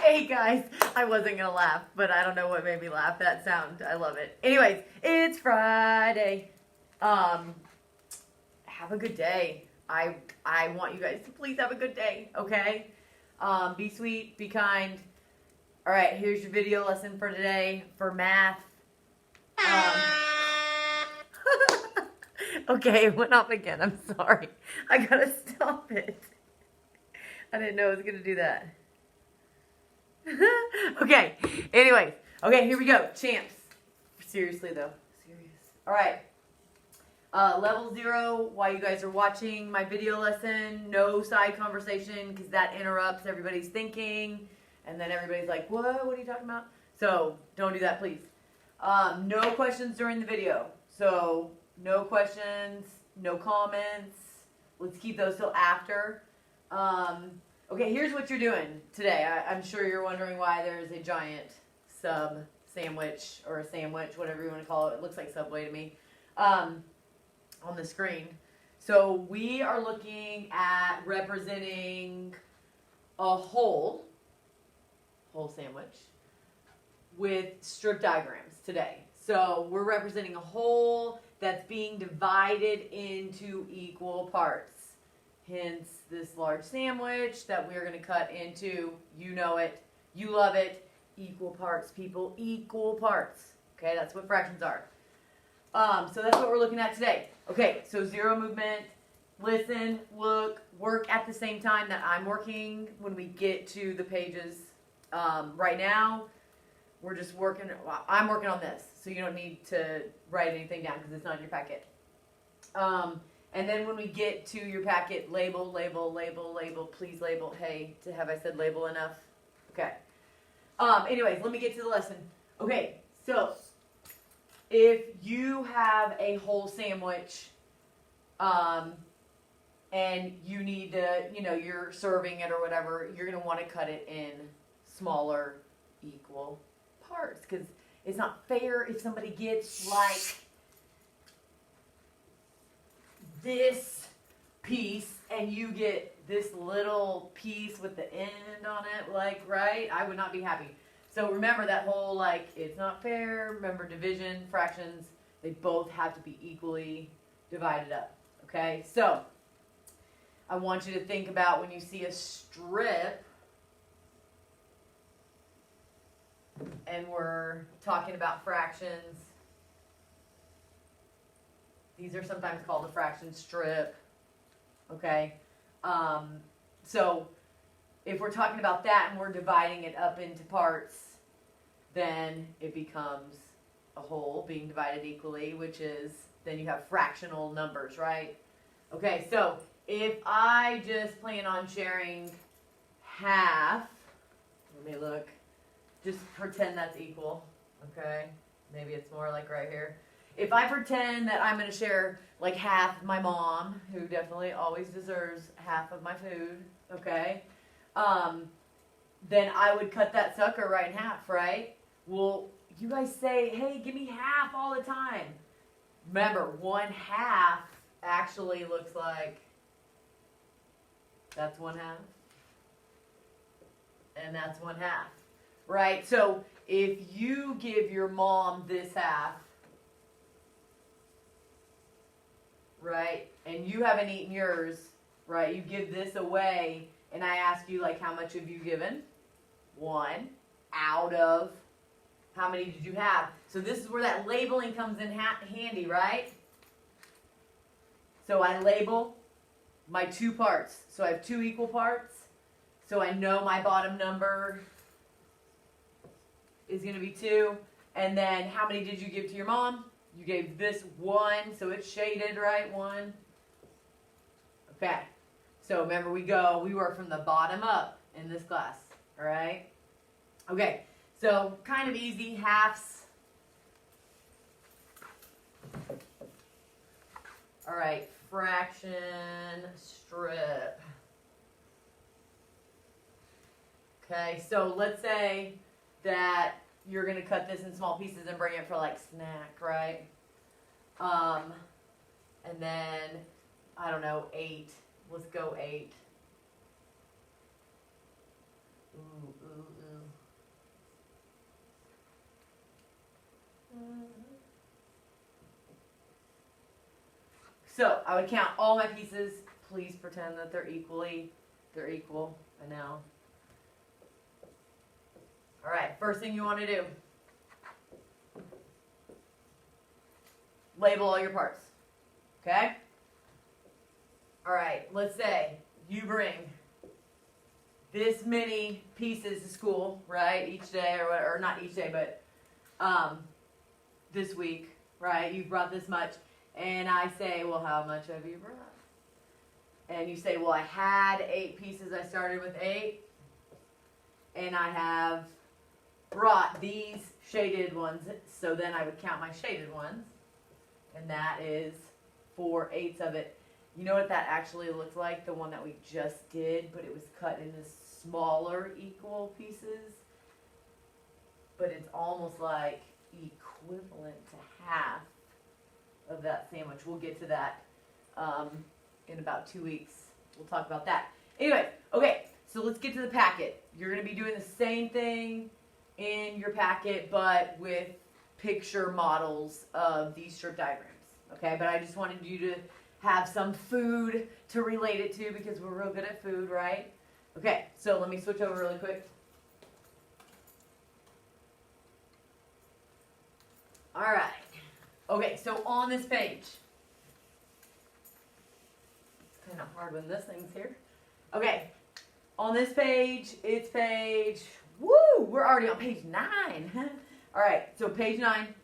Hey guys, I wasn't gonna laugh, but I don't know what made me laugh. That sound, I love it. Anyways, it's Friday. Have a good day. I want you guys to please have a good day, okay? Be sweet, be kind. All right, here's your video lesson for today for math. Okay, it went off again. I'm sorry. I gotta stop it. I didn't know it was gonna do that. Okay, anyways. Okay, here we go. Champs. Seriously, though. Serious. All right. Level 0, while you guys are watching my video lesson, no side conversation because that interrupts everybody's thinking. And then everybody's like, what? What are you talking about? So, don't do that, please. No questions during the video. So, no questions, no comments. Let's keep those till after. Okay, here's what you're doing today. I'm sure you're wondering why there's a giant sub sandwich or a sandwich, whatever you want to call it. It looks like Subway to me, on the screen. So we are looking at representing a whole sandwich with strip diagrams today. So we're representing a whole that's being divided into equal parts. Hence this large sandwich that we're going to cut into, you know it, you love it, equal parts, people, equal parts. Okay, that's what fractions are. So that's what we're looking at today. Okay, so zero movement, listen, look, work at the same time that I'm working when we get to the pages. Right now, we're just working, I'm working on this, so you don't need to write anything down because it's not in your packet. And then when we get to your packet, label, label, label, label, please label. Hey, have I said label enough? Okay. Anyways, let me get to the lesson. Okay, so if you have a whole sandwich, and you need to, you're serving it or whatever, you're going to want to cut it in smaller, equal parts. Because it's not fair if somebody gets, like, this piece and you get this little piece with the end on it, like, right? I would not be happy. So remember that whole, like, it's not fair. Remember division, fractions, they both have to be equally divided up, okay? So I want you to think about when you see a strip and we're talking about fractions. These are sometimes called a fraction strip, okay? So if we're talking about that and we're dividing it up into parts, then it becomes a whole being divided equally, which is, then you have fractional numbers, right? Okay, so if I just plan on sharing half, let me look, just pretend that's equal, okay? Maybe it's more like right here. If I pretend that I'm going to share like half my mom, who definitely always deserves half of my food, okay, then I would cut that sucker right in half, right? Well, you guys say, hey, give me half all the time. Remember, 1/2 actually looks like, that's 1/2, and that's 1/2, right? So if you give your mom this half, right, and you haven't eaten yours, right, you give this away, and I ask you, like, how much have you given? 1 out of, how many did you have? So this is where that labeling comes in handy, right? So I label my 2 parts. So I have 2 equal parts. So I know my bottom number is going to be 2. And then how many did you give to your mom? You gave this 1, so it's shaded, right? 1. Okay. So remember, we work from the bottom up in this class, all right? Okay, so kind of easy, halves. All right, fraction strip. Okay, so let's say that you're going to cut this in small pieces and bring it for like snack, right? And then, I don't know, 8. Let's go 8. Ooh. So I would count all my pieces. Please pretend that they're equal. I know. All right, first thing you want to do, label all your parts. Okay? All right, let's say you bring this many pieces to school, right? Each day, or not each day, but this week, right? You brought this much. And I say, well, how much have you brought? And you say, well, I had 8 pieces. I started with 8. And I have brought these shaded ones. So then I would count my shaded ones. And that is 4/8 of it. You know what that actually looks like? The one that we just did, but it was cut into smaller equal pieces. But it's almost like equivalent to half of that sandwich. We'll get to that in about 2 weeks. We'll talk about that. Anyway, okay, so let's get to the packet. You're going to be doing the same thing in your packet, but with picture models of these strip diagrams. Okay, but I just wanted you to have some food to relate it to because we're real good at food, right? Okay, so let me switch over really quick. All right. Okay, so on this page, it's kind of hard when this thing's here. Okay, on this page, it's page, woo, we're already on page 9. All right, so page 9.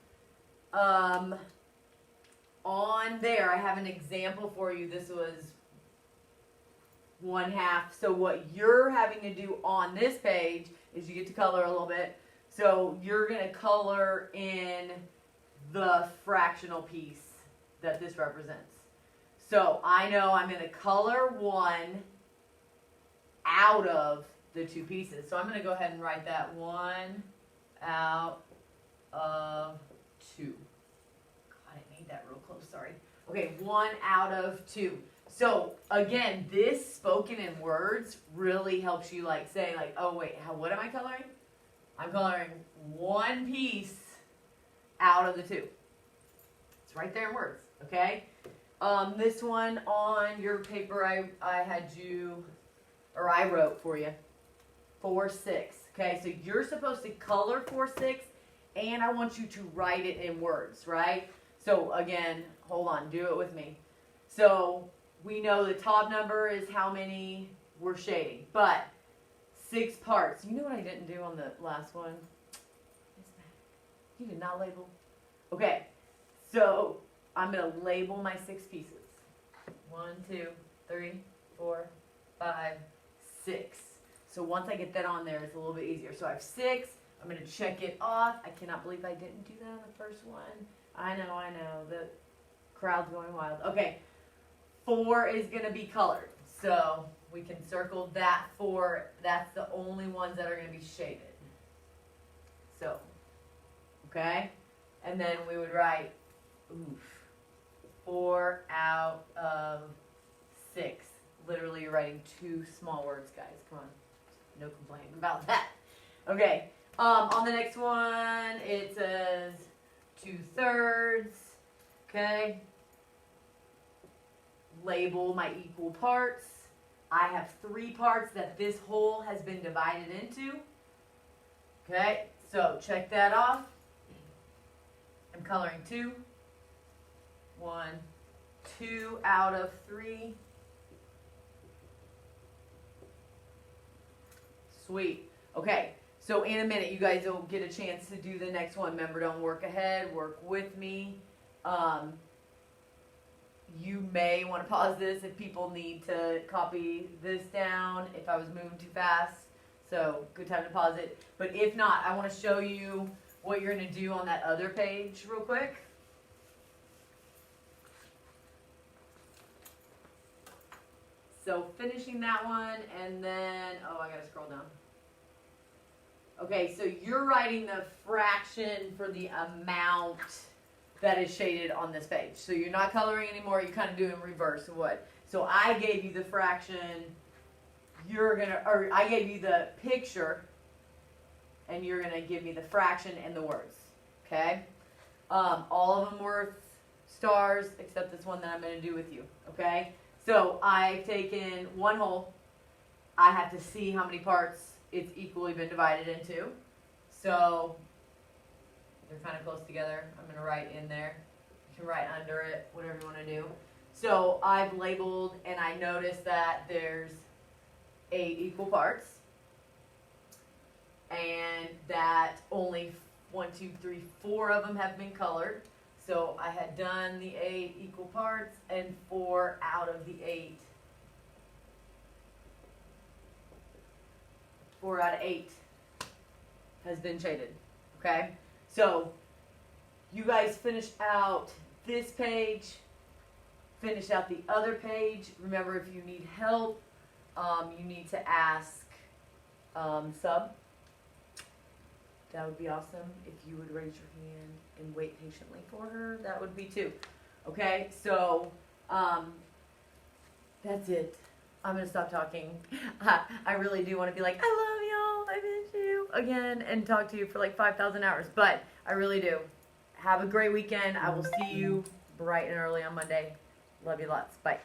On there, I have an example for you. This was 1/2. So what you're having to do on this page is you get to color a little bit. So you're going to color in the fractional piece that this represents. So I know I'm going to color 1 out of the 2 pieces. So I'm going to go ahead and write that 1 out of 2. God, I made that real close, sorry. Okay, 1 out of 2. So again, this spoken in words really helps you like say like, oh wait, what am I coloring? I'm coloring 1 piece out of the 2. It's right there in words, okay? This one on your paper, I had you, or I wrote for you, 4/6. Okay, so you're supposed to color 4/6, and I want you to write it in words, right? So again, hold on, do it with me. So we know the top number is how many we're shading, but 6 parts. You know what I didn't do on the last one? You did not label. Okay, so I'm going to label my 6 pieces. 1, 2, 3, 4, 5, 6. So once I get that on there, it's a little bit easier. So I have 6. I'm going to check it off. I cannot believe I didn't do that on the first one. I know. The crowd's going wild. Okay, 4 is going to be colored. So we can circle that 4. That's the only ones that are going to be shaded. So, okay? And then we would write, 4 out of 6. Literally, you're writing 2 small words, guys. Come on. No complaining about that. Okay. On the next one, it says 2/3. Okay. Label my equal parts. I have 3 parts that this whole has been divided into. Okay. So check that off. I'm coloring 2. 1, 2 out of 3. Sweet. Okay, so in a minute you guys will get a chance to do the next one. Remember, don't work ahead, work with me. You may want to pause this if people need to copy this down, if I was moving too fast. So good time to pause it. But if not, I want to show you what you're going to do on that other page real quick. So finishing that one, and then, I gotta scroll down. Okay, so you're writing the fraction for the amount that is shaded on this page. So you're not coloring anymore, you're kind of doing reverse of what. So I gave you the fraction, I gave you the picture, and you're gonna give me the fraction and the words, okay? All of them worth stars except this one that I'm going to do with you, okay? So I've taken one hole. I have to see how many parts it's equally been divided into. So they're kind of close together. I'm going to write in there. You can write under it, whatever you want to do. So I've labeled, and I noticed that there's 8 equal parts, and that only 1, 2, 3, 4 of them have been colored. So I had done the 8 equal parts, and 4 out of the 8. 4 out of 8 has been shaded. Okay? So you guys finished out this page, finish out the other page. Remember, if you need help, you need to ask Sub. That would be awesome. If you would raise your hand and wait patiently for her, that would be too. Okay, so that's it. I'm gonna stop talking. I really do want to be like, I love y'all, I miss you again, and talk to you for like 5,000 hours, but I really do. Have a great weekend. I will see you bright and early on Monday. Love you lots. Bye.